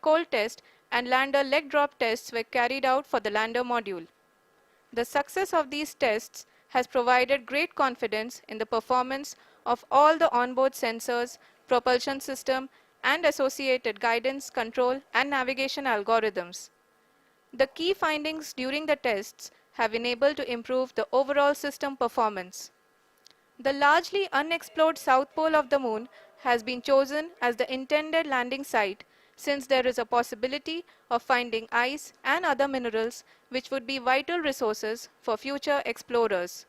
flight cold test and lander leg drop tests were carried out for the lander module. The success of these tests has provided great confidence in the performance of all the onboard sensors, propulsion system, and associated guidance, control, and navigation algorithms. The key findings during the tests have enabled to improve the overall system performance. The largely unexplored south pole of the moon has been chosen as the intended landing site since there is a possibility of finding ice and other minerals which would be vital resources for future explorers.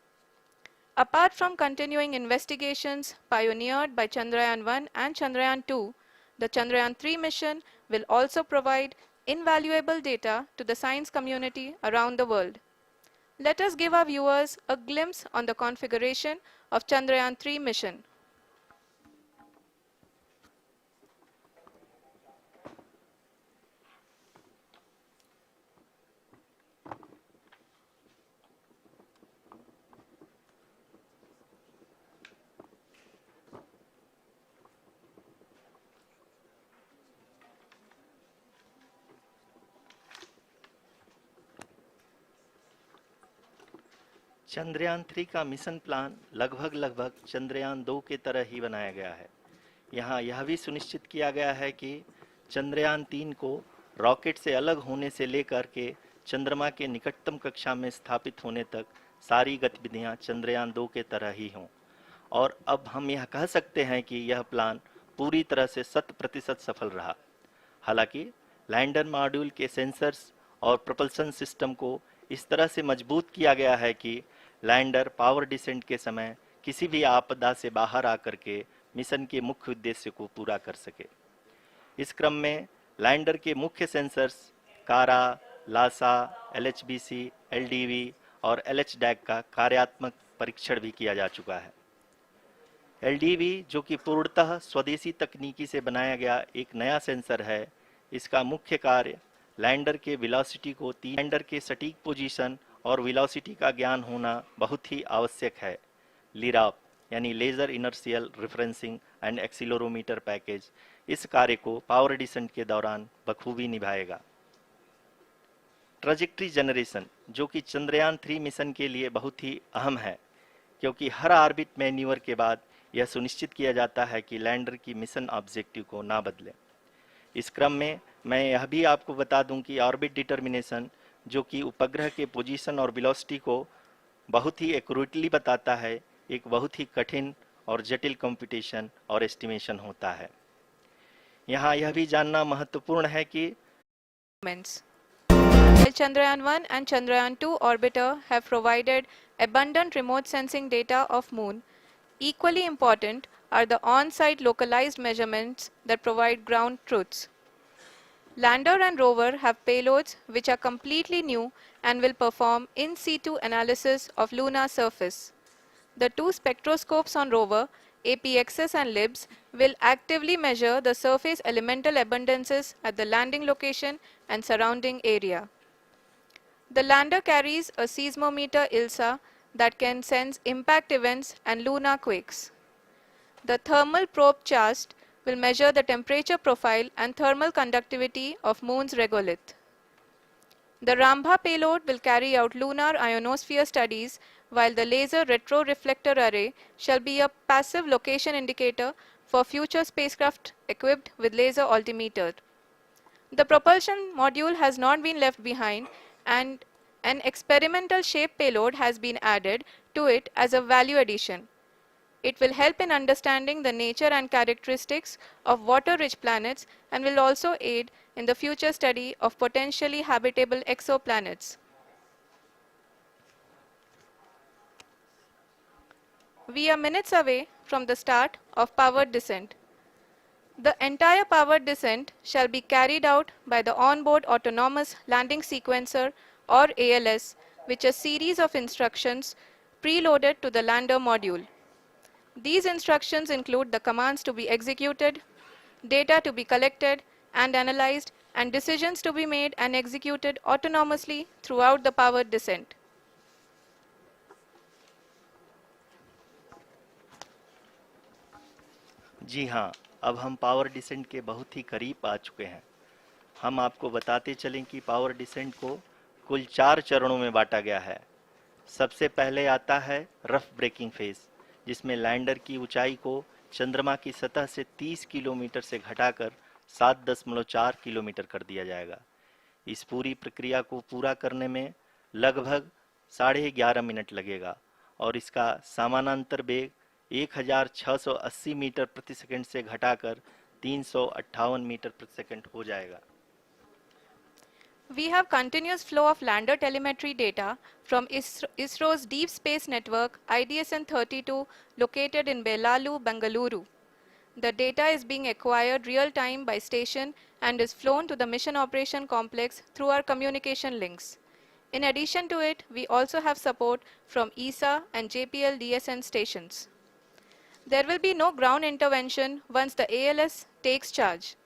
Apart from continuing investigations pioneered by Chandrayaan-1 and Chandrayaan-2, the Chandrayaan-3 mission will also provide invaluable data to the science community around the world. Let us give our viewers a glimpse on the configuration of Chandrayaan-3 mission. Chandrayaan 3 का mission plan लगभग चंद्रयान 2 के तरह ही बनाया गया है। यहाँ यह भी सुनिश्चित किया गया है कि चंद्रयान 3 को रॉकेट से अलग होने से लेकर के चंद्रमा के निकटतम कक्षा में स्थापित होने तक सारी गतिविधियां चंद्रयान 2 के तरह ही हों। और अब हम यह कह सकते हैं कि यह प्लान पूरी तरह से 100% सफल रहा। हालांकि लैंडर मॉड्यूल के सेंसर्स और प्रोपल्शन सिस्टम को इस तरह से मजबूत किया गया है कि लैंडर पावर डिसेंट के समय किसी भी आपदा से बाहर आकर के मिशन के मुख्य उद्देश्य को पूरा कर सके। इस क्रम में लैंडर के मुख्य सेंसर्स कारा, लासा, एलएचबीसी, एलडीवी और एलएचडैक का कार्यात्मक परीक्षण भी किया जा चुका है। एलडीवी, जो कि पूर्णतः स्वदेशी तकनीकी से बनाया गया एक नया सेंसर है, इसका मुख्य कार्य लैंडर के वेलोसिटी को लैंडर के सटीक पोजीशन और वेलोसिटी का ज्ञान होना बहुत ही आवश्यक है। लिराप यानी laser inertial referencing and accelerometer package इस कार्य को पावर डिसेंट के दौरान बखूबी निभाएगा। ट्रैजेक्टरी जनरेशन, जो कि चंद्रयान 3 मिशन के लिए बहुत ही अहम है, क्योंकि हर ऑर्बिट मैन्यूवर के बाद यह सुनिश्चित किया जाता है कि लैंडर की मिशन ऑब्जेक्टिव को ना बदले। इस क्रम में मैं यह भी आपको बता दूं कि ऑर्बिट डिटर्मिनेशन, जो कि उपग्रह के पोजीशन और वेलोसिटी को बहुत ही एक्यूरेटली बताता है, एक बहुत ही कठिन और जटिल कंप्यूटेशन और एस्टिमेशन होता है। यहाँ यह भी जानना महत्वपूर्ण है कि While Chandrayaan-1 and Chandrayaan-2 orbiter have provided abundant remote sensing data of Moon, equally important are the on-site localized measurements that provide ground truths. Lander and rover have payloads which are completely new and will perform in situ analysis of lunar surface. The two spectroscopes on rover, APXS and LIBS, will actively measure the surface elemental abundances at the landing location and surrounding area. The lander carries a seismometer ILSA that can sense impact events and lunar quakes. The thermal probe CHAST will measure the temperature profile and thermal conductivity of Moon's regolith. The Rambha payload will carry out lunar ionosphere studies, while the laser retroreflector array shall be a passive location indicator for future spacecraft equipped with laser altimeter. The propulsion module has not been left behind, and an experimental shape payload has been added to it as a value addition. It will help in understanding the nature and characteristics of water-rich planets and will also aid in the future study of potentially habitable exoplanets. We are minutes away from the start of powered descent. The entire powered descent shall be carried out by the onboard autonomous landing sequencer, or ALS, which is a series of instructions preloaded to the lander module. These instructions include the commands to be executed, data to be collected and analyzed, and decisions to be made and executed autonomously throughout the powered descent. जी हाँ, अब हम power descent के बहुत ही करीब आ चुके हैं। हम आपको बताते चलें कि पावर डिसेंट को कुल 4 चरणों में बांटा गया है। सबसे पहले आता है रफ ब्रेकिंग फेज, जिसमें लैंडर की ऊंचाई को चंद्रमा की सतह से 30 किलोमीटर से घटाकर 7.4 किलोमीटर कर दिया जाएगा। इस पूरी प्रक्रिया को पूरा करने में लगभग 11.5 मिनट लगेगा और इसका समानांतर वेग 1680 मीटर प्रति सेकंड से घटाकर 358 मीटर प्रति सेकंड हो जाएगा। We have continuous flow of lander telemetry data from ISRO's Deep Space Network IDSN-32 located in Belalu, Bengaluru. The data is being acquired real-time by station and is flown to the Mission Operation Complex through our communication links. In addition to it, we also have support from ESA and JPL DSN stations. There will be no ground intervention once the ALS takes charge.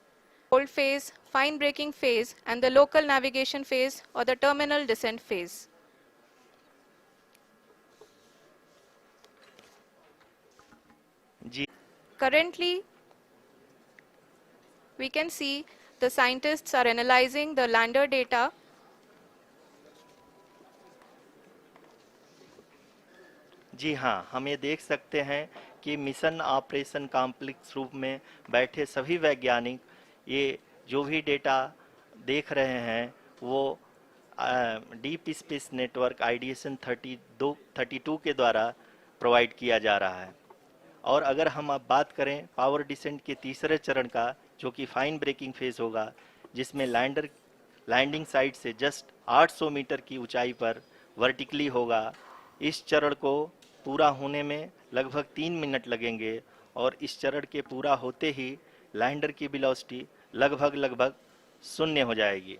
Hold phase, fine braking phase, and the local navigation phase or the terminal descent phase. Ji Currently, we can see the scientists are analyzing the lander data. जी हाँ, हम ये देख सकते हैं कि mission operation complex रूप में बैठे सभी वैज्ञानिक ये जो भी डेटा देख रहे हैं वो डीप स्पेस नेटवर्क आईडीएसएन 32 के द्वारा प्रोवाइड किया जा रहा है। और अगर हम अब बात करें पावर डिसेंट के तीसरे चरण का, जो कि फाइन ब्रेकिंग फेज होगा, जिसमें लैंडर लैंडिंग साइट से जस्ट 800 मीटर की ऊंचाई पर वर्टिकली होगा। इस चरण को पूरा होने में लगभग 3 मिनट लगेंगे और इस चरण के पूरा होते ही लैंडर की वेलोसिटी लगभग शून्य हो जाएगी।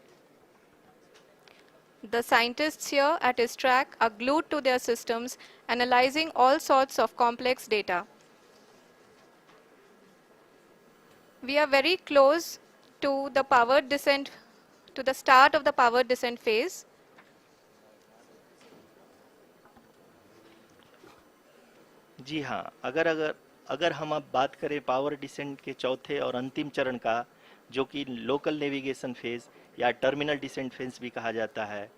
The scientists here at ISTRAC are glued to their systems, analyzing all sorts of complex data. We are very close to the powered descent, to the start of the powered descent phase. जी हाँ, अगर अगर अगर हम अब बात करें power descent के चौथे और अंतिम चरण का, जो कि लोकल नेविगेशन फेज या टर्मिनल डिसेंट फेज भी कहा जाता है,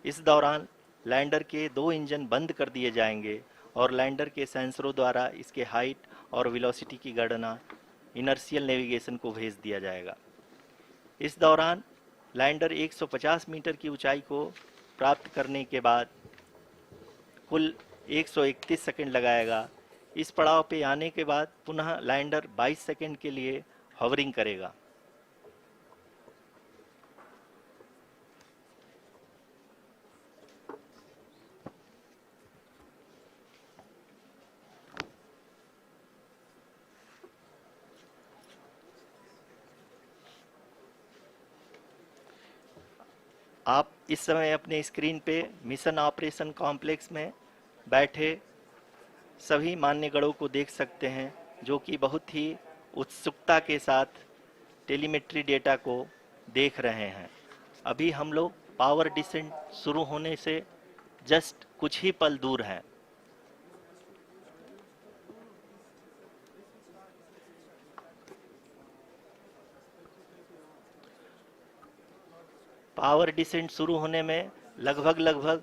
इस दौरान लैंडर के 2 इंजन बंद कर दिए जाएंगे और लैंडर के सेंसरों द्वारा इसके हाइट और वेलोसिटी की गणना इनर्शियल नेविगेशन को भेज दिया जाएगा। इस दौरान लैंडर 150 मीटर की ऊंचाई को प्राप्त करने के बाद कुल 131 सेकंड लगाएगा। इस पड़ाव पे आने के बाद पुनः लैंडर 22 सेकंड के लिए हॉवरिंग करेगा। आप इस समय अपने स्क्रीन पे मिशन ऑपरेशन कॉम्प्लेक्स में बैठे सभी मान्यगणों को देख सकते हैं, जो कि बहुत ही उत्सुकता के साथ टेलीमेट्री डेटा को देख रहे हैं। अभी हम लोग पावर डिसेंट शुरू होने से जस्ट कुछ ही पल दूर हैं। पावर डिसेंट शुरू होने में लगभग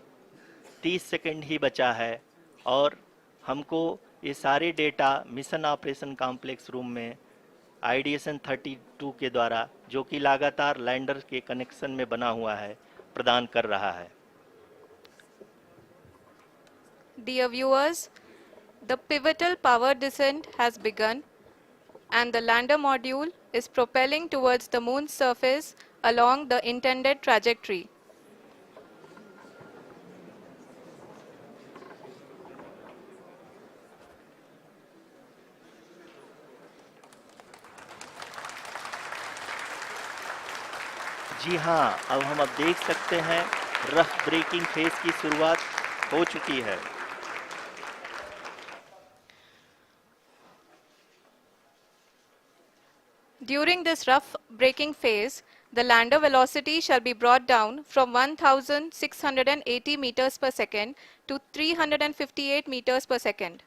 30 सेकंड ही बचा है और हमको ये सारे data mission operation complex room में आईडीएसएन 32 के द्वारा, जो कि लगातार लैंडर के कनेक्शन में बना हुआ है, प्रदान कर रहा है। Dear viewers, the pivotal power descent has begun and the lander module is propelling towards the moon's surface along the intended trajectory. जी हाँ, अब देख सकते हैं रफ ब्रेकिंग फेज की शुरुआत हो चुकी है। During this rough braking phase, the lander velocity shall be brought down from 1680 meters per second to 358 meters per second.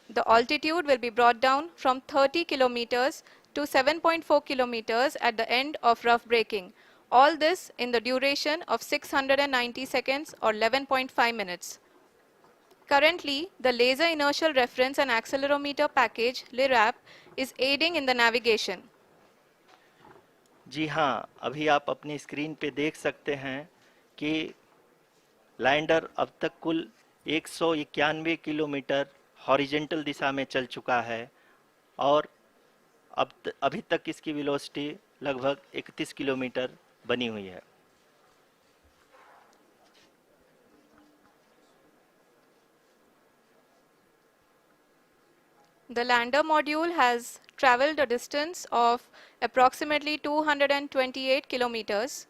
The altitude will be brought down from 30 kilometers to 7.4 kilometers at the end of rough braking. All this in the duration of 690 seconds or 11.5 minutes. Currently, the Laser Inertial Reference and Accelerometer package (LIRAP) is aiding in the navigation. जी हाँ, अभी आप अपनी screen पे देख सकते हैं कि lander अब तक कुल 191 किलोमीटर हॉरिजेंटल दिशा में चल चुका है और अभी तक इसकी वेलोसिटी लगभग 31 किलोमीटर बनी हुई है। The lander module has traveled a distance of approximately 228 kilometers.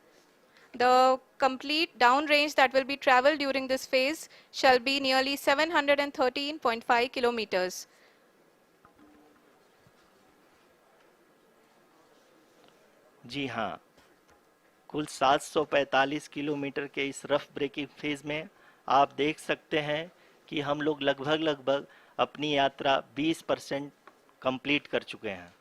The complete downrange that will be traveled during this phase shall be nearly 713.5 kilometers. जी हाँ, कुल 745 किलोमीटर के इस रफ ब्रेकिंग फेज में आप देख सकते हैं कि हम लोग लगभग अपनी यात्रा 20% कंप्लीट कर चुके हैं।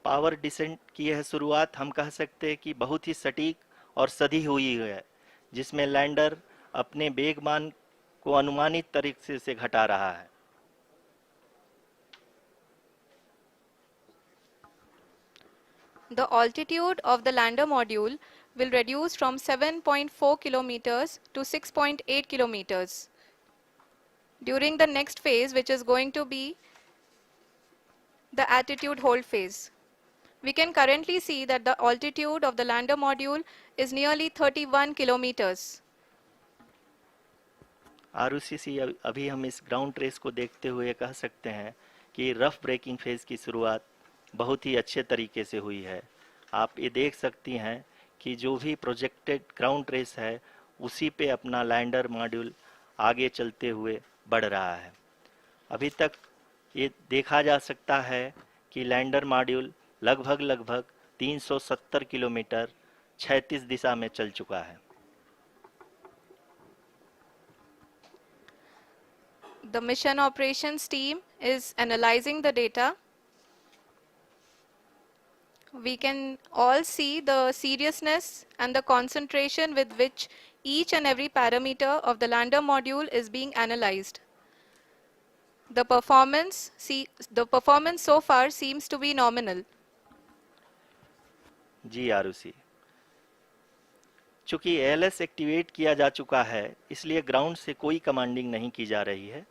पावर डिसेंट की यह शुरुआत हम कह सकते हैं कि बहुत ही सटीक और सधी हुई है, जिसमें लैंडर अपने वेगमान को अनुमानित तरीके से घटा रहा है। The altitude of the lander module will reduce from 7.4 kilometers to 6.8 kilometers during the next phase, which is going to be the attitude hold phase. We can currently see that the altitude of the lander module is nearly 31 kilometers. Arushi, अभी हम इस ground race को देखते हुए कह सकते हैं कि रफ ब्रेकिंग फेज की शुरुआत बहुत ही अच्छे तरीके से हुई है। आप ये देख सकती हैं कि जो भी प्रोजेक्टेड ग्राउंड रेस है उसी पे अपना लैंडर मॉड्यूल आगे चलते हुए बढ़ रहा है। अभी तक ये देखा जा सकता है कि लैंडर मॉड्यूल लगभग 370 किलोमीटर 36 दिशा में चल चुका है। The mission operations team is analyzing the data. We can all see the seriousness and the concentration with which each and every parameter of the lander module is being analyzed. The performance so far seems to be nominal. जी आरुषि, चूंकि ALS activate किया जा चुका है इसलिए ground से कोई commanding नहीं की जा रही है।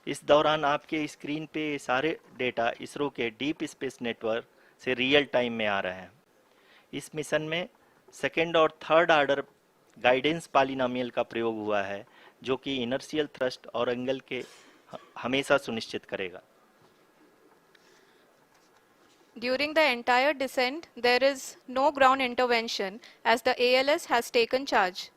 इस दौरान आपके स्क्रीन पे सारे डेटा इसरो के डीप स्पेस नेटवर्क से रियल टाइम में आ रहे हैं। इस मिशन में सेकेंड और थर्ड ऑर्डर गाइडेंस पॉलिनोमियल का प्रयोग हुआ है, जो कि इनर्शियल थ्रस्ट और एंगल के हमेशा सुनिश्चित करेगा। During the entire descent, there is no ground intervention as the ALS has taken charge.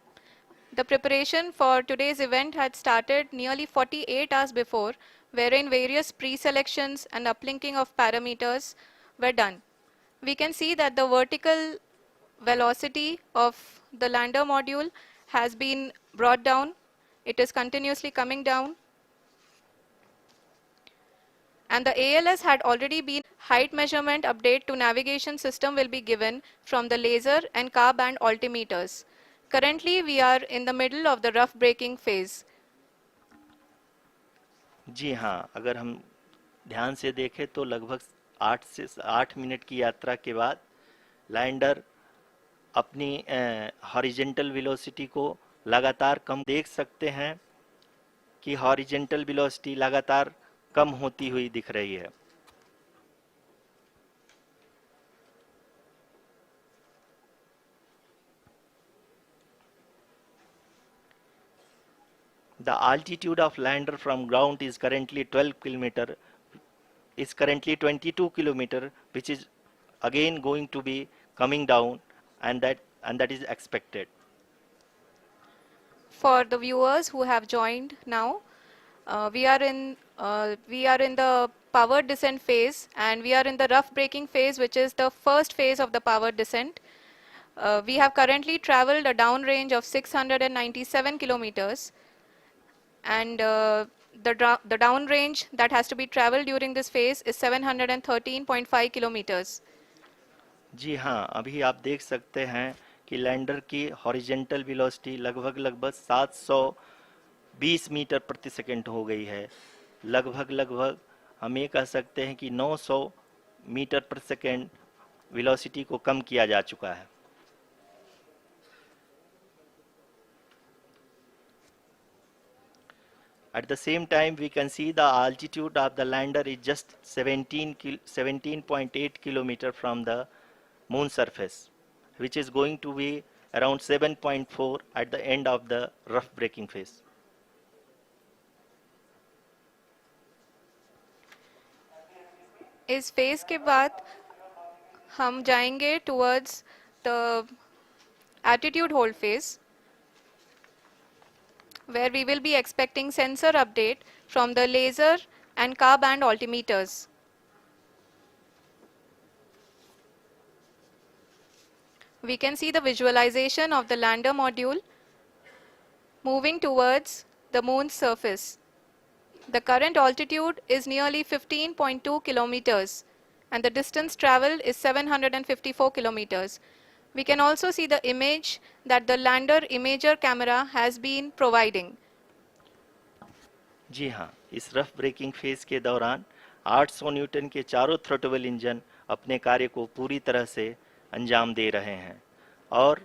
The preparation for today's event had started nearly 48 hours before, wherein various pre-selections and uplinking of parameters were done. We can see that the vertical velocity of the lander module has been brought down. It is continuously coming down. And the ALS had already been height measurement update to navigation system will be given from the laser and car band altimeters. Currently, we are in the middle of the rough braking phase. जी हाँ, अगर हम ध्यान से देखें तो लगभग 8 minute की यात्रा के बाद लैंडर अपनी हॉरिजेंटल वेलोसिटी को लगातार कम देख सकते हैं कि हॉरिजेंटल वेलोसिटी लगातार कम होती हुई दिख रही है। The altitude of lander from ground is currently 22 kilometer, which is again going to be coming down, and that is expected. For the viewers who have joined now, we are in the power descent phase, and we are in the rough braking phase, which is the first phase of the power descent. We have currently traveled a downrange of 697 kilometers, and the downrange that has to be traveled during this phase is 713.5 kilometers. जी हाँ, अभी आप देख सकते हैं कि lander की horizontal velocity लगभग लगभग 720 मीटर प्रति सेकंड हो गई है। लगभग लगभग हम ये कह सकते हैं कि 900 मीटर प्रति सेकंड वेलोसिटी को कम किया जा चुका है। At the same time, we can see the altitude of the lander is just 17.8 kilometer from the moon surface, which is going to be around 7.4 at the end of the rough braking phase. इस phase के बाद हम जाएंगे towards the attitude hold phase, where we will be expecting sensor update from the laser and car band altimeters. We can see the visualization of the lander module moving towards the moon's surface. The current altitude is nearly 15.2 kilometers and the distance traveled is 754 kilometers. We can also see the image that the lander imager camera has been providing. जी हाँ, इस rough breaking phase के दौरान 800 Newton के चारों throttle engine अपने कार्य को पूरी तरह से अंजाम दे रहे हैं और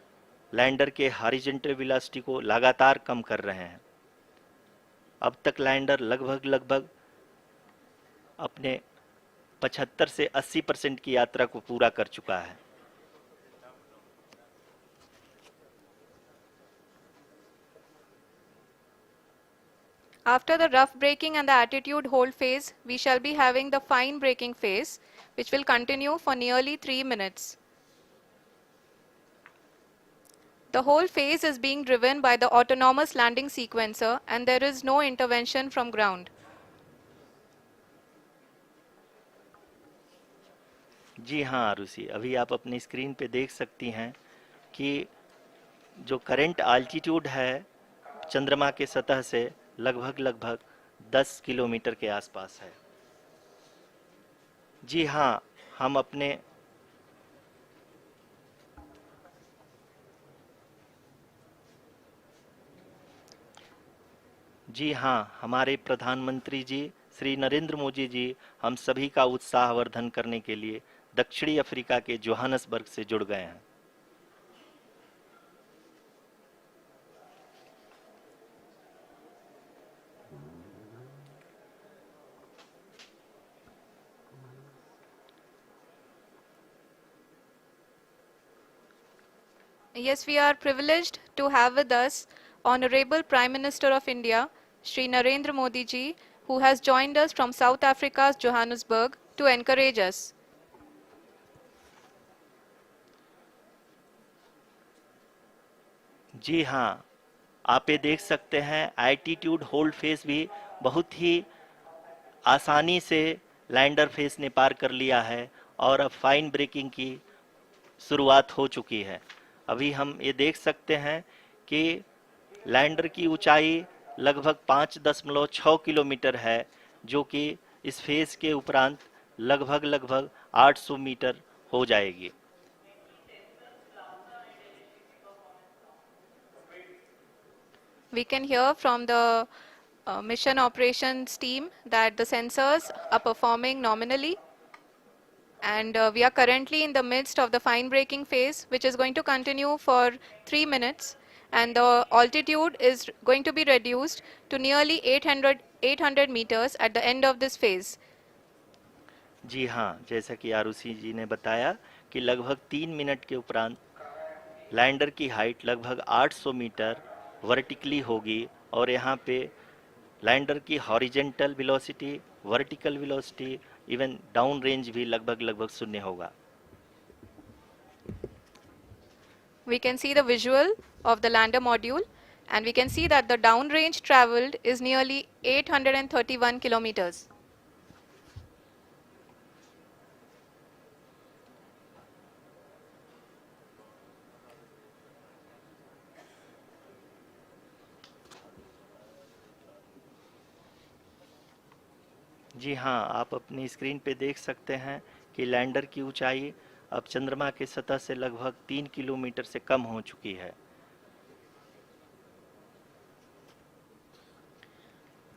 लैंडर के हॉरिजॉन्टल वेलोसिटी को लगातार कम कर रहे हैं। अब तक लैंडर लगभग लगभग अपने 75 से 80% की यात्रा को पूरा कर चुका है। After the rough braking and the attitude hold phase, we shall be having the fine braking phase, which will continue for nearly 3 minutes. The whole phase is being driven by the autonomous landing sequencer and there is no intervention from ground. जी हाँ आरुषि, अभी आप अपनी screen पे देख सकती हैं कि जो करंट आल्टीट्यूड है चंद्रमा के सतह से लगभग लगभग 10 किलोमीटर के आसपास है। जी हाँ, हम अपने जी हाँ, हमारे प्रधानमंत्री जी श्री नरेंद्र मोदी जी हम सभी का उत्साहवर्धन करने के लिए दक्षिणी अफ्रीका के जोहानसबर्ग से जुड़ गए हैं। Yes, we are privileged to have with us Honorable Prime Minister of India, Shri Narendra Modi ji, who has joined us from South Africa's Johannesburg to encourage us. जी हाँ, आप ये देख सकते हैं एल्टीट्यूड होल्ड फेस भी बहुत ही आसानी से लैंडर फेस ने पार कर लिया है और अब फाइन ब्रेकिंग की शुरुआत हो चुकी है। अभी हम ये देख सकते हैं कि लैंडर की ऊंचाई लगभग 5.6 किलोमीटर है, जो कि इस फेज के उपरांत लगभग लगभग 800 मीटर हो जाएगी। We can hear from the mission operations team that the sensors are performing nominally, and we are currently in the midst of the fine braking phase, which is going to continue for 3 minutes, and the altitude is going to be reduced to nearly 800 meters at the end of this phase. जी हाँ, जैसा कि आरुषि जी ने बताया कि लगभग 3 minute के उपरांत lander की हाइट लगभग 800 मीटर वर्टिकली होगी और यहाँ पे लैंडर की horizontal velocity, vertical velocity, even down range भी लगभग लगभग शून्य होगा। We can see the visual of the lander module, and we can see that the downrange traveled is nearly 831 kilometers. जी हाँ, आप अपनी स्क्रीन पे देख सकते हैं कि लैंडर की ऊंचाई अब चंद्रमा के सतह से लगभग 3 किलोमीटर से कम हो चुकी है।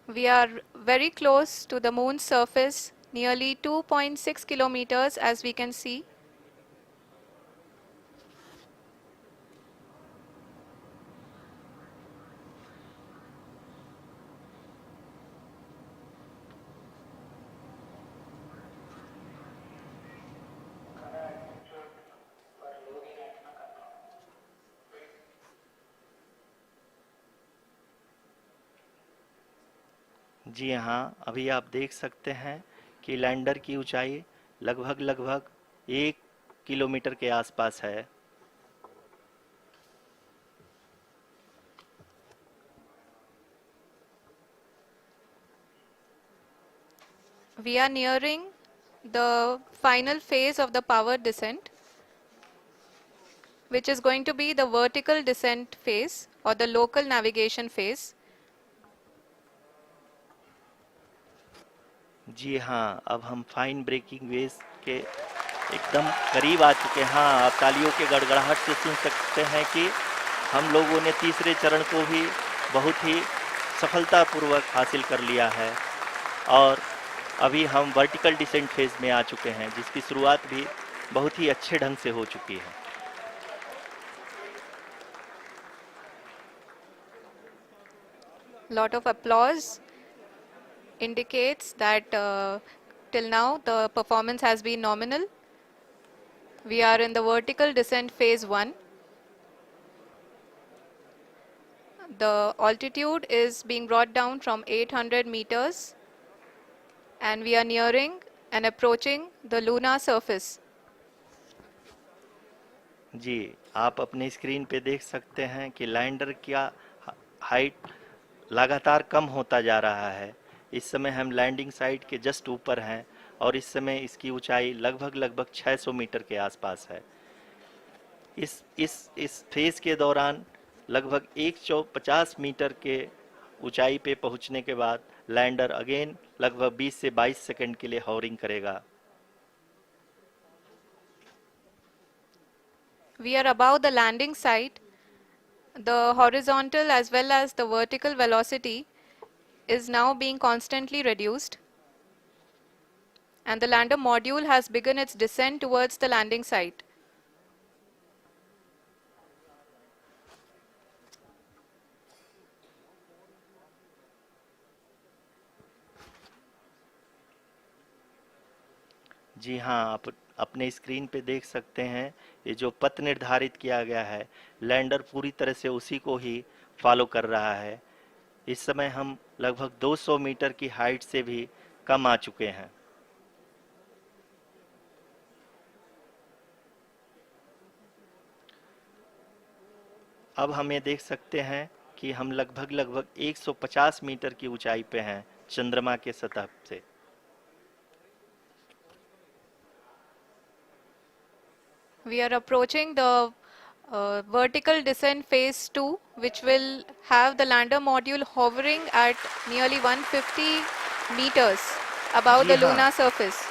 We are very close to the moon's surface, nearly 2.6 kilometers as we can see. जी हाँ, अभी आप देख सकते हैं कि लैंडर की ऊंचाई लगभग लगभग 1 किलोमीटर के आसपास है। We are nearing the final phase of the power descent, which is going to be the vertical descent phase or the local navigation phase. जी हाँ, अब हम फाइन ब्रेकिंग वेव्स के एकदम करीब आ चुके हैं। हाँ, आप तालियों के गड़गड़ाहट से सुन सकते हैं कि हम लोगों ने तीसरे चरण को भी बहुत ही सफलतापूर्वक हासिल कर लिया है और अभी हम वर्टिकल डिसेंट फेज में आ चुके हैं, जिसकी शुरुआत भी बहुत ही अच्छे ढंग से हो चुकी है। Lot of applause indicates that till now the performance has been nominal. We are in the vertical descent phase 1. The altitude is being brought down from 800 meters and we are nearing and approaching the lunar surface. जी, आप अपनी screen पे देख सकते हैं कि lander का height लगातार कम होता जा रहा है। इस समय हम लैंडिंग साइट के जस्ट ऊपर हैं और इस समय इसकी ऊंचाई लगभग लगभग 600 मीटर के आसपास है। इस फेज के दौरान लगभग 150 मीटर के ऊंचाई पे पहुंचने के बाद लैंडर अगेन लगभग 20 से 22 सेकंड के लिए हॉवरिंग करेगा। We are above the landing site. The horizontal as well as the vertical velocity is now being constantly reduced and the lander module has begun its descent towards the landing site. जी हाँ, आप अपने screen पे देख सकते हैं ये जो पथ निर्धारित किया गया है, लैंडर पूरी तरह से उसी को ही फॉलो कर रहा है। इस समय हम लगभग 200 मीटर की हाइट से भी कम आ चुके हैं। अब हम ये देख सकते हैं कि हम लगभग लगभग 150 मीटर की ऊंचाई पे हैं चंद्रमा के सतह से। We are approaching the vertical descent phase 2, which will have the lander module hovering at nearly 150 meters above ji the हाँ, lunar surface.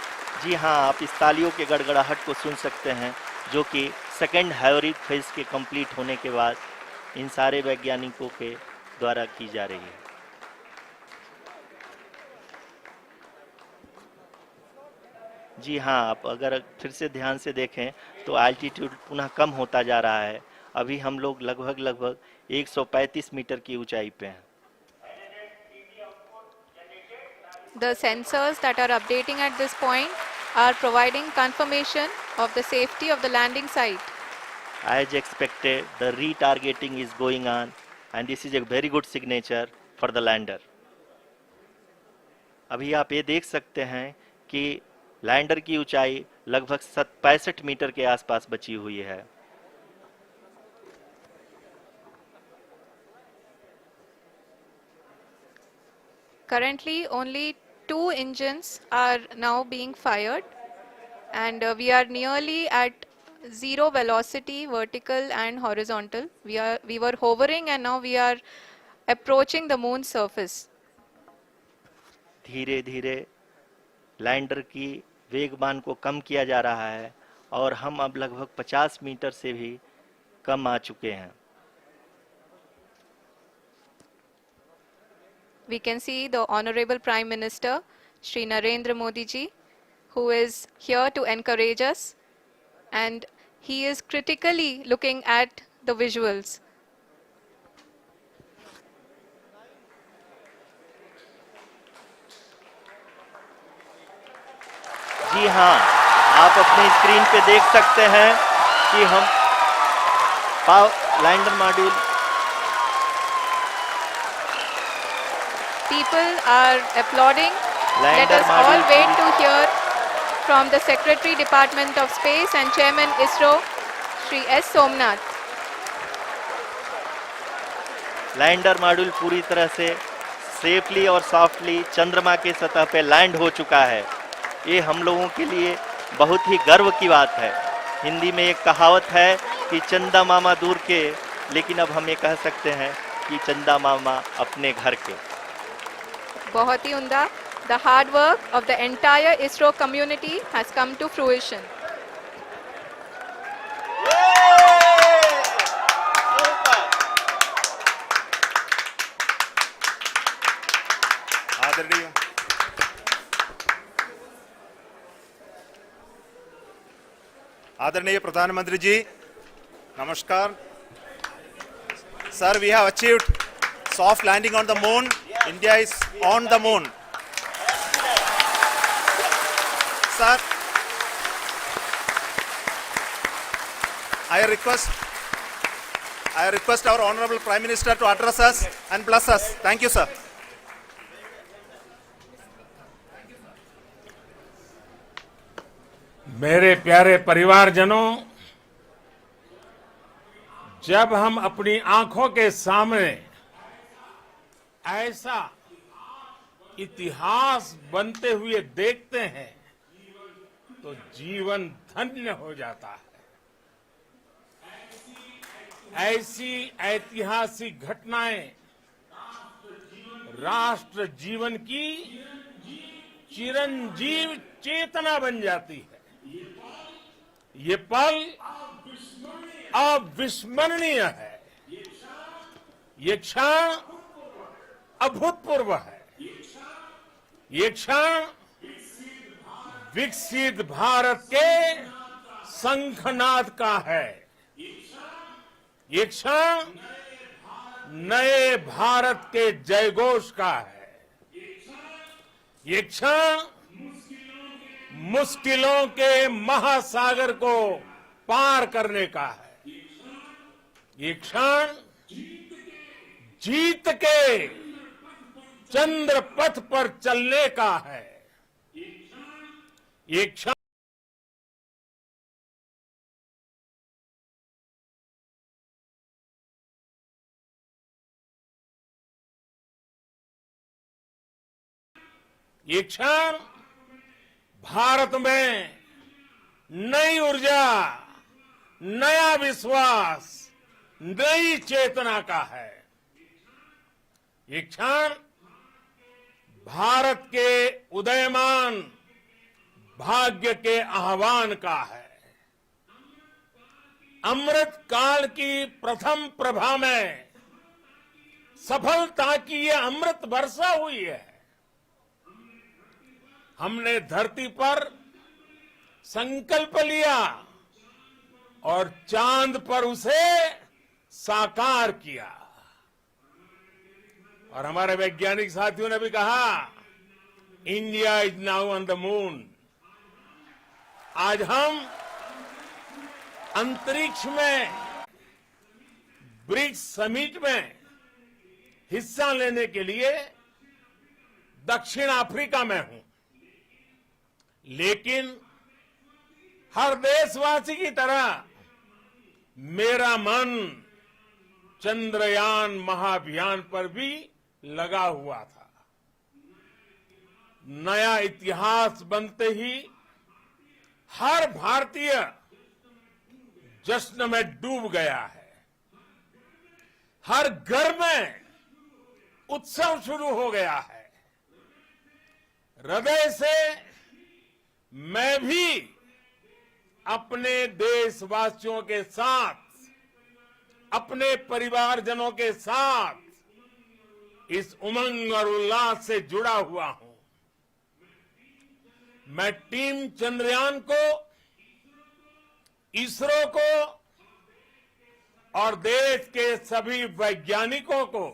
जी हाँ, आप इस तालियों के गड़गड़ाहट को सुन सकते हैं, जो कि सेकेंड हैवरिक फेज के कंप्लीट होने के बाद इन सारे वैज्ञानिकों के द्वारा की जा रही है। जी हाँ, आप अगर फिर से ध्यान से देखें तो एल्टीट्यूड पुनः कम होता जा रहा है। अभी हम लोग लगभग लगभग 135 मीटर की ऊंचाई पे हैं। The sensors that are updating at this point are providing confirmation of the safety of the landing site. As expected, the retargeting is going on and this is a very good signature for the lander. अभी आप ये देख सकते हैं कि lander की ऊंचाई लगभग 65 मीटर के आसपास बची हुई है। Currently, only 2 engines are now being fired, and we are nearly at zero velocity, vertical and horizontal. We were hovering, and now we are approaching the moon's surface. धीरे धीरे लैंडर की वेगमान को कम किया जा रहा है और हम अब लगभग 50 मीटर से भी कम आ चुके हैं। We can see the Honorable Prime Minister, Shri Narendra Modi ji, who is here to encourage us, and he is critically looking at the visuals. जी हाँ, आप अपनी स्क्रीन पे देख सकते हैं कि हम lander module People are applauding. Let lander us all module wait to hear from the Secretary Department of Space and Chairman ISRO, Shri S. Somnath. Lander module पूरी तरह से सेफली और सॉफ्टली चंद्रमा के सतह पे लैंड हो चुका है। ये हम लोगों के लिए बहुत ही गर्व की बात है। हिंदी में एक कहावत है कि चंदा मामा दूर के, लेकिन अब हम ये कह सकते हैं कि चंदा मामा अपने घर के। बहुत ही उम्दा. The hard work of the entire ISRO community has come to fruition. आदरणीय आदरणीय प्रधानमंत्री जी, नमस्कार sir. We have achieved soft landing on the moon. India is on the moon. Sir, I request our Honorable Prime Minister to address us and bless us. Thank you, sir. मेरे प्यारे परिवारजनों, जब हम अपनी आंखों के सामने ऐसा इतिहास बनते हुए देखते हैं तो जीवन धन्य हो जाता है। ऐसी ऐतिहासिक घटनाएं राष्ट्र जीवन की चिरंजीव चेतना बन जाती है। ये पल अविस्मरणीय है। ये क्षण अभूतपूर्व है। ये क्षण विकसित भारत के शंखनाद का है। ये क्षण नए भारत के जयघोष का है। ये क्षण मुश्किलों के महासागर को पार करने का है। ये क्षण जीत के चंद्र पथ पर चलने का है। ये क्षण ये क्षण भारत में नई ऊर्जा, नया विश्वास, नई चेतना का है। ये क्षण भारत के उदयमान भाग्य के आह्वान का है। अमृत काल की प्रथम प्रभा में सफलता की ये अमृत वर्षा हुई है। हमने धरती पर संकल्प लिया और चांद पर उसे साकार किया। और हमारे वैज्ञानिक साथियों ने भी कहा, India is now on the moon. आज हम अंतरिक्ष में ब्रिक्स समिट में हिस्सा लेने के लिए दक्षिण अफ्रीका में हूं, लेकिन हर देशवासी की तरह मेरा मन चंद्रयान महाअभियान पर भी लगा हुआ था। नया इतिहास बनते ही हर भारतीय जश्न में डूब गया है। हर घर में उत्सव शुरू हो गया है। हृदय से मैं भी अपने देशवासियों के साथ, अपने परिवारजनों के साथ इस उमंग और उल्लास से जुड़ा हुआ हूं। मैं टीम चंद्रयान को, इसरो को और देश के सभी वैज्ञानिकों को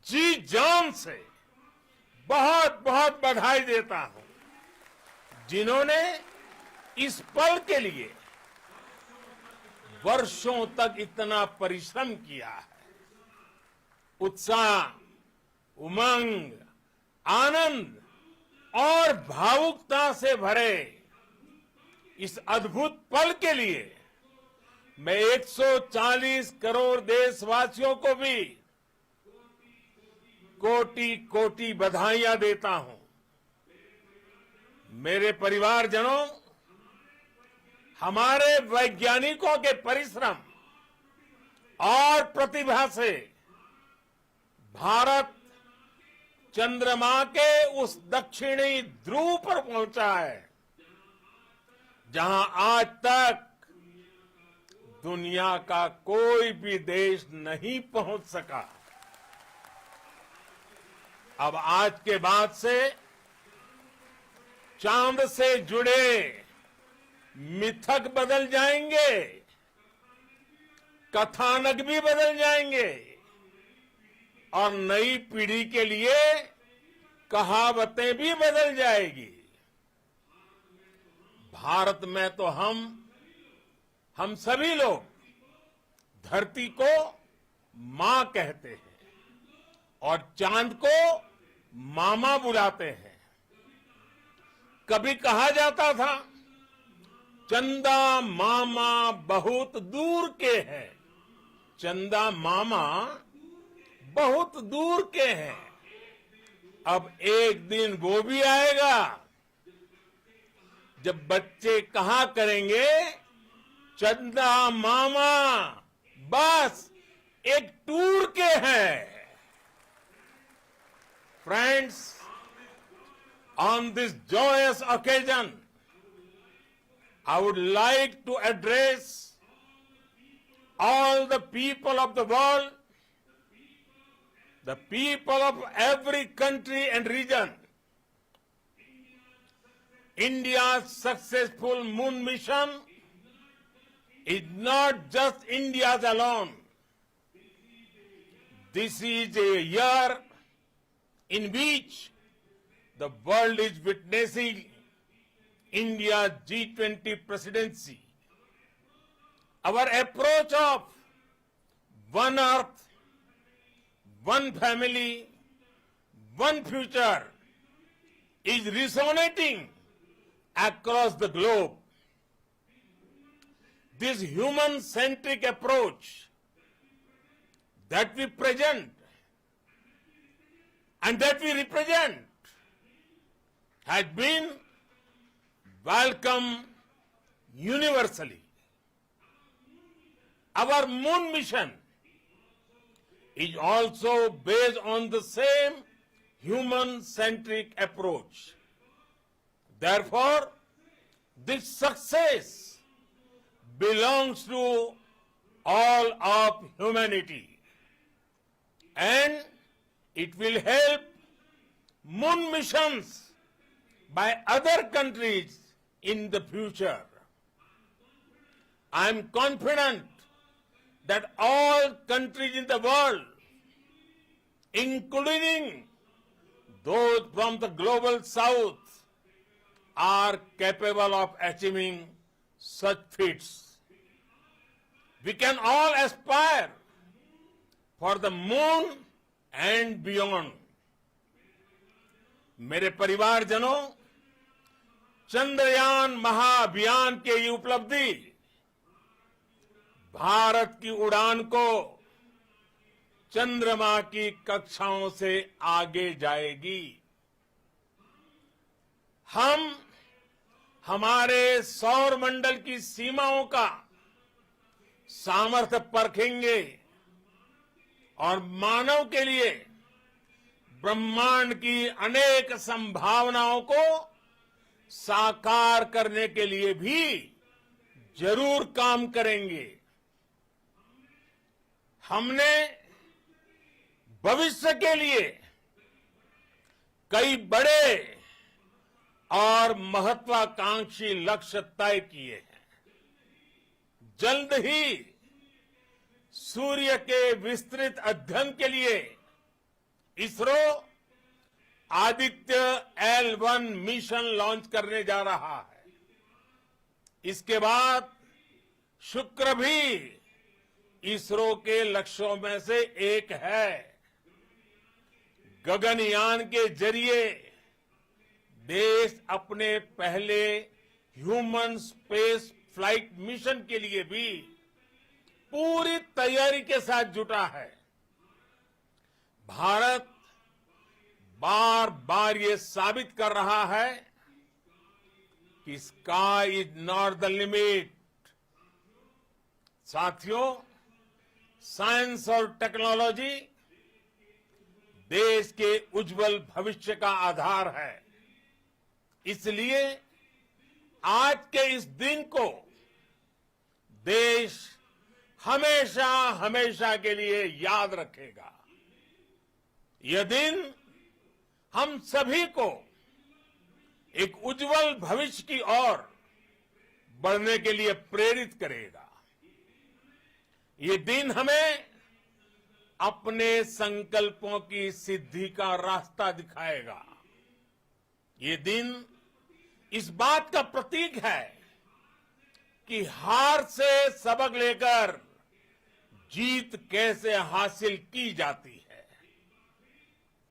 जी जान से बहुत बहुत बधाई देता हूं, जिन्होंने इस पल के लिए वर्षों तक इतना परिश्रम किया है। उत्साह, उमंग, आनंद और भावुकता से भरे इस अद्भुत पल के लिए मैं 140 करोड़ देशवासियों को भी कोटि कोटि बधाइयां देता हूं। मेरे परिवारजनों, हमारे वैज्ञानिकों के परिश्रम और प्रतिभा से भारत चंद्रमा के उस दक्षिणी ध्रुव पर पहुंचा है, जहां आज तक दुनिया का कोई भी देश नहीं पहुंच सका। अब आज के बाद से चांद से जुड़े मिथक बदल जाएंगे, कथानक भी बदल जाएंगे और नई पीढ़ी के लिए कहावतें भी बदल जाएगी। भारत में तो हम सभी लोग धरती को मां कहते हैं और चांद को मामा बुलाते हैं। कभी कहा जाता था, चंदा मामा बहुत दूर के हैं। चंदा मामा बहुत दूर के हैं। अब एक दिन वो भी आएगा जब बच्चे कहा करेंगे, चंदा मामा बस एक टूर के हैं। Friends, on this joyous occasion, I would like to address all the people of the world, the people of every country and region. India's successful moon mission is not just India's alone. This is a year in which the world is witnessing India's G20 presidency. Our approach of one earth, one family, one future is resonating across the globe. This human-centric approach that we present and that we represent has been welcomed universally. Our moon mission is also based on the same human-centric approach. Therefore, this success belongs to all of humanity, and it will help moon missions by other countries in the future. I am confident that all countries in the world, including those from the global south, are capable of achieving such feats. We can all aspire for the moon and beyond. मेरे परिवारजनों, चंद्रयान महाअभियान की ये उपलब्धि भारत की उड़ान को चंद्रमा की कक्षाओं से आगे जाएगी। हम हमारे सौर मंडल की सीमाओं का सामर्थ्य परखेंगे और मानव के लिए ब्रह्मांड की अनेक संभावनाओं को साकार करने के लिए भी जरूर काम करेंगे। हमने भविष्य के लिए कई बड़े और महत्वाकांक्षी लक्ष्य तय किए हैं। जल्द ही सूर्य के विस्तृत अध्ययन के लिए ISRO Aditya L1 mission launch करने जा रहा है। इसके बाद शुक्र भी इसरो के लक्ष्यों में से एक है। गगनयान के जरिए देश अपने पहले ह्यूमन स्पेस फ्लाइट मिशन के लिए भी पूरी तैयारी के साथ जुटा है। भारत बार बार ये साबित कर रहा है कि sky is not the limit. साथियों, साइंस और टेक्नोलॉजी देश के उज्जवल भविष्य का आधार है। इसलिए आज के इस दिन को देश हमेशा हमेशा के लिए याद रखेगा। यह दिन हम सभी को एक उज्जवल भविष्य की ओर बढ़ने के लिए प्रेरित करेगा। ये दिन हमें अपने संकल्पों की सिद्धि का रास्ता दिखाएगा। ये दिन इस बात का प्रतीक है कि हार से सबक लेकर जीत कैसे हासिल की जाती है।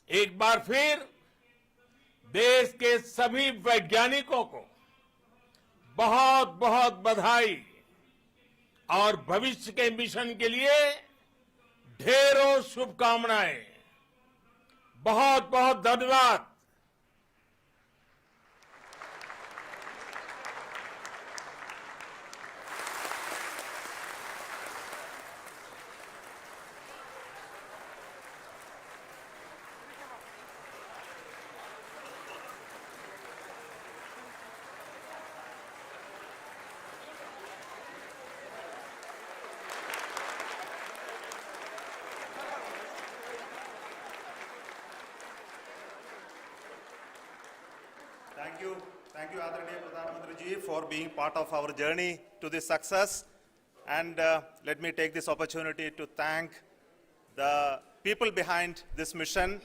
एक बार फिर देश के सभी वैज्ञानिकों को बहुत बहुत बधाई और भविष्य के मिशन के लिए ढेरों शुभकामनाएं। बहुत बहुत धन्यवाद। Thank you, Adharaniya Pradhan Mantri ji, for being part of our journey to this success. And let me take this opportunity to thank the people behind this mission,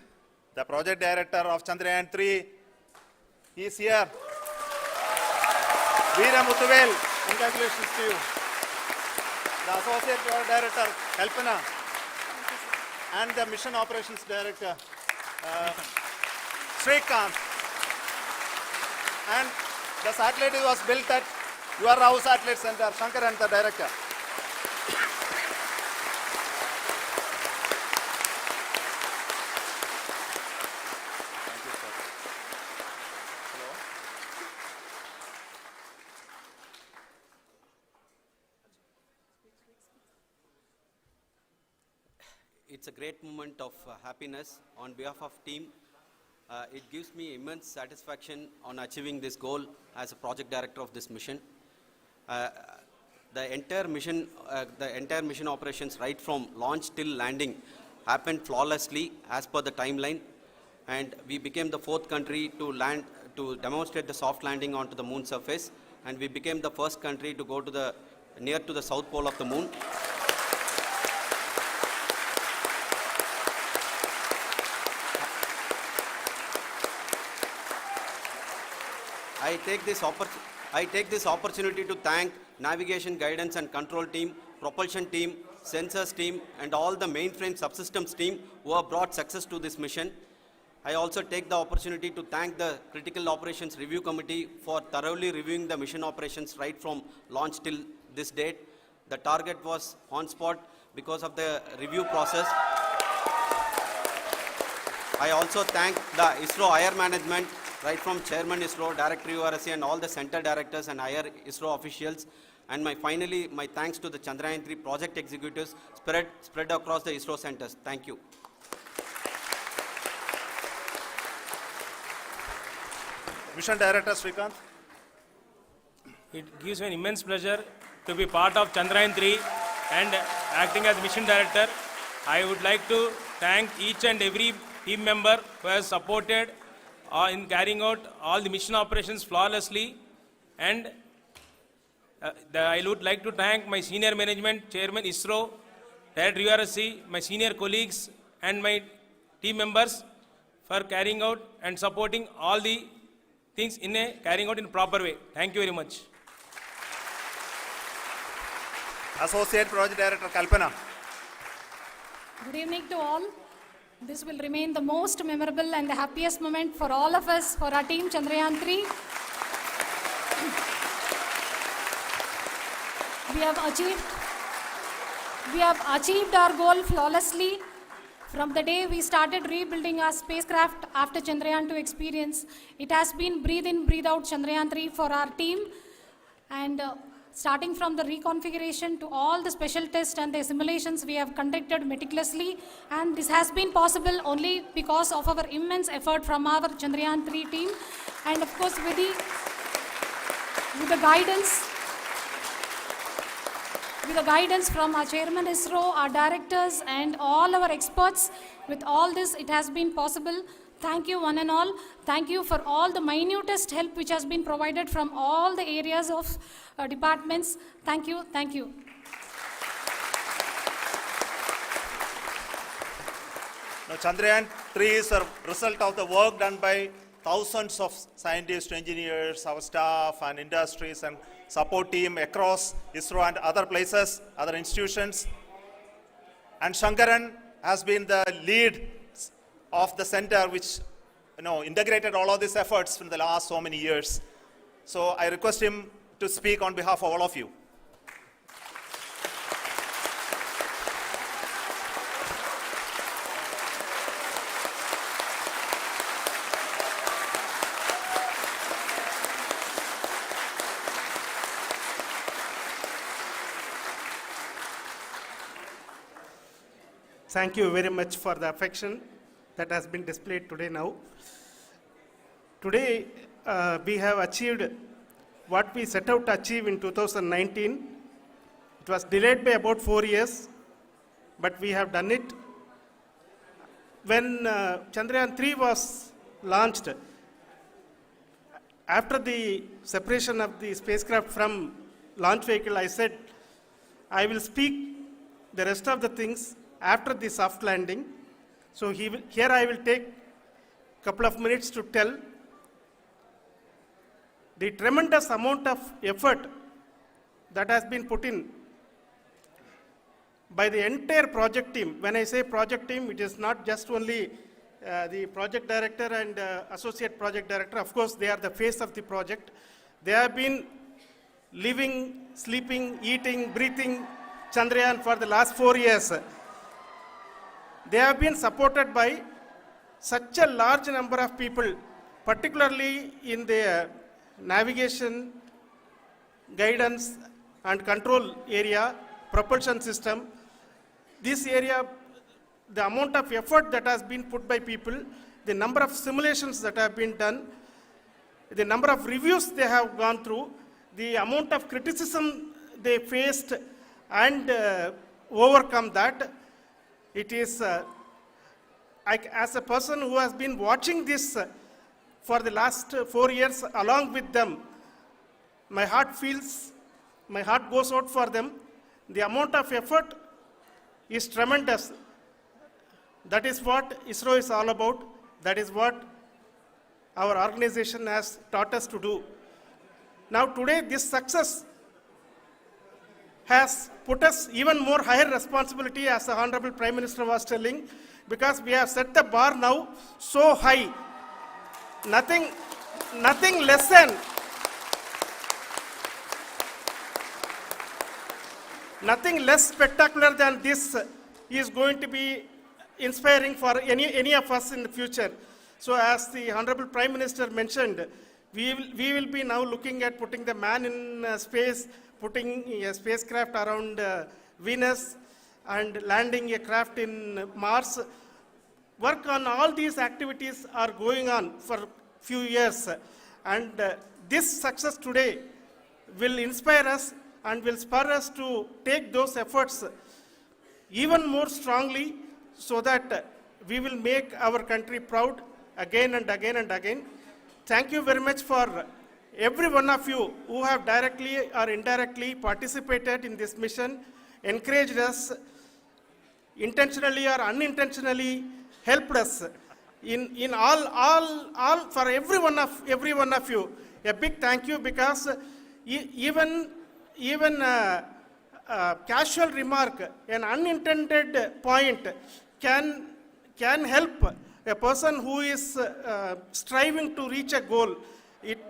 the project director of Chandrayaan-3. He is here. Veera Muthuvel, congratulations to you. The associate project director, Kalpana, and the mission operations director, Srikanth. And the satellite was built at your Rao Satellite Center, Shankar and the director. Thank you, sir. Hello. It's a great moment of happiness on behalf of team. It gives me immense satisfaction on achieving this goal as a project director of this mission. The entire mission operations right from launch till landing happened flawlessly as per the timeline, and we became the 4th country to demonstrate the soft landing onto the moon surface, and we became the first country to go to near to the south pole of the moon. I take this opportunity to thank navigation, guidance and control team, propulsion team, sensors team and all the mainframe subsystems team who have brought success to this mission. I also take the opportunity to thank the Critical Operations Review Committee for thoroughly reviewing the mission operations right from launch till this date. The target was on spot because of the review process. I also thank the ISRO higher management, right from Chairman ISRO, Director URSC and all the center directors and higher ISRO officials. And finally, my thanks to the Chandrayaan-3 project executives spread across the ISRO centers. Thank you. Mission Director Srikanth. It gives me an immense pleasure to be part of Chandrayaan-3 and acting as mission director. I would like to thank each and every team member who has supported in carrying out all the mission operations flawlessly. And I would like to thank my senior management, Chairman ISRO, Director URSC, my senior colleagues and my team members for carrying out and supporting all the things carrying out in a proper way. Thank you very much. Associate Project Director Kalpana. Good evening to all. This will remain the most memorable and the happiest moment for all of us, for our team Chandrayaan-3. We have achieved our goal flawlessly. From the day we started rebuilding our spacecraft after Chandrayaan-2 experience, it has been breathe in, breathe out Chandrayaan-3 for our team. And starting from the reconfiguration to all the special tests and the simulations we have conducted meticulously. And this has been possible only because of our immense effort from our Chandrayaan-3 team. And of course, with the guidance from our Chairman ISRO, our directors, and all our experts. With all this, it has been possible. Thank you, one and all. Thank you for all the minutest help which has been provided from all the areas of departments. Thank you. Thank you. Now, Chandrayaan-3 is a result of the work done by thousands of scientists, engineers, our staff, and industries, and support team across ISRO and other places, other institutions. And Shankaran has been the lead of the center which integrated all of these efforts in the last so many years. So I request him to speak on behalf of all of you. Thank you very much for the affection that has been displayed today now. Today, we have achieved what we set out to achieve in 2019. It was delayed by about 4 years, but we have done it. When Chandrayaan-3 was launched, after the separation of the spacecraft from launch vehicle, I said, I will speak the rest of the things after the soft landing. So here I will take a couple of minutes to tell the tremendous amount of effort that has been put in by the entire project team. When I say project team, it is not just only the project director and associate project director. Of course, they are the face of the project. They have been living, sleeping, eating, breathing Chandrayaan for the last 4 years. They have been supported by such a large number of people, particularly in the navigation, guidance and control area, propulsion system. This area, the amount of effort that has been put by people, the number of simulations that have been done, the number of reviews they have gone through, the amount of criticism they faced and overcome that. It is, as a person who has been watching this for the last 4 years along with them, my heart goes out for them. The amount of effort is tremendous. That is what ISRO is all about. That is what our organization has taught us to do. Now today, this success has put us even more higher responsibility, as the Honorable Prime Minister was telling, because we have set the bar now so high. Nothing less spectacular than this is going to be inspiring for any of us in the future. So as the Honorable Prime Minister mentioned, we will be now looking at putting the man in space, putting a spacecraft around Venus and landing a craft in Mars. Work on all these activities are going on for few years. And this success today will inspire us and will spur us to take those efforts even more strongly so that we will make our country proud again and again and again. Thank you very much for every one of you who have directly or indirectly participated in this mission, encouraged us, intentionally or unintentionally helped us in all for every one of you. A big thank you, because even casual remark, an unintended point can help a person who is striving to reach a goal.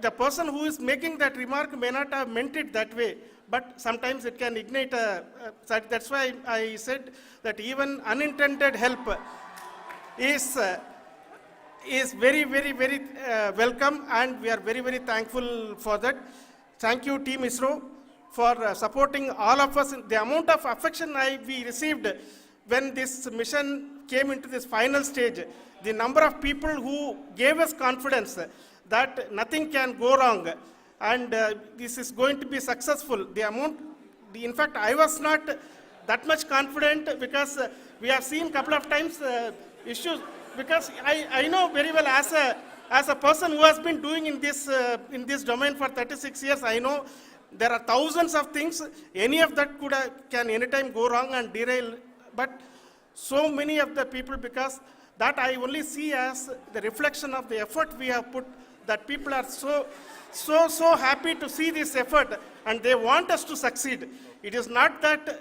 The person who is making that remark may not have meant it that way, but sometimes it can ignite that's why I said that even unintended help is very, very, very welcome, and we are very, very thankful for that. Thank you, Team ISRO, for supporting all of us. The amount of affection we received when this mission came into this final stage, the number of people who gave us confidence that nothing can go wrong and this is going to be successful. In fact, I was not that much confident, because we have seen a couple of times issues, because I know very well as a person who has been doing in this domain for 36 years, I know there are thousands of things. Any of that can anytime go wrong and derail. But so many of the people, because that I only see as the reflection of the effort we have put, that people are so happy to see this effort and they want us to succeed. It is not that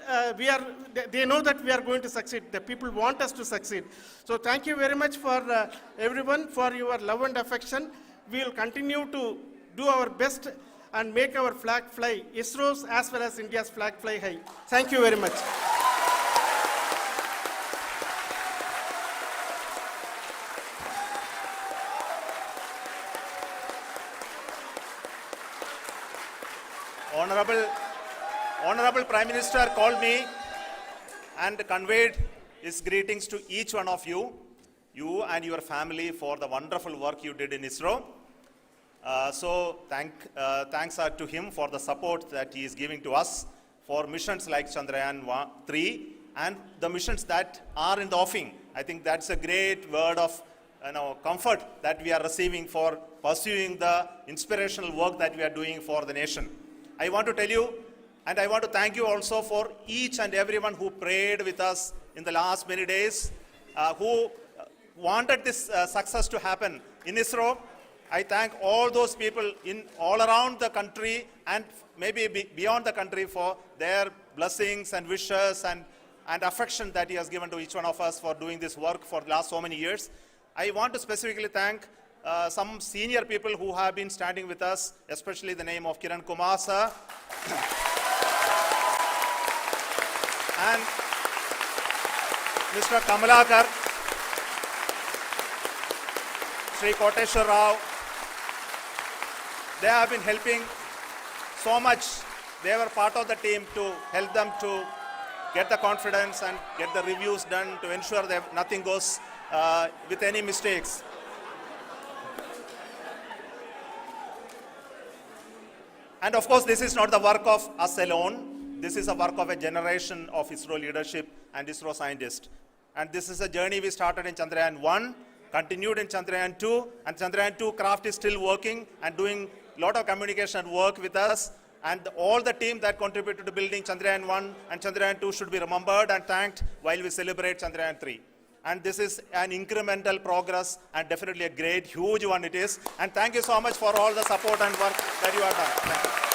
they know that we are going to succeed. The people want us to succeed. So thank you very much for everyone for your love and affection. We will continue to do our best and make our flag fly, ISRO's as well as India's flag fly high. Thank you very much. Honorable Prime Minister called me and conveyed his greetings to each one of you and your family, for the wonderful work you did in ISRO. So thanks are to him for the support that he is giving to us for missions like Chandrayaan-3 and the missions that are in the offing. I think that's a great word of comfort that we are receiving for pursuing the inspirational work that we are doing for the nation. I want to tell you, and I want to thank you also for each and everyone who prayed with us in the last many days, who wanted this success to happen in ISRO. I thank all those people all around the country and maybe beyond the country for their blessings and wishes and affection that he has given to each one of us for doing this work for the last so many years. I want to specifically thank some senior people who have been standing with us, especially the name of Kiran Kumar sir and Mr. Kamalakar, Sri Koteshwar Rao. They have been helping so much. They were part of the team to help them to get the confidence and get the reviews done to ensure that nothing goes with any mistakes. And of course, this is not the work of us alone. This is a work of a generation of ISRO leadership and ISRO scientists. And this is a journey we started in Chandrayaan-1, continued in Chandrayaan-2, and Chandrayaan-2 craft is still working and doing a lot of communication work with us. And all the team that contributed to building Chandrayaan-1 and Chandrayaan-2 should be remembered and thanked while we celebrate Chandrayaan-3. And this is an incremental progress and definitely a great, huge one it is. And thank you so much for all the support and work that you have done. Thank you.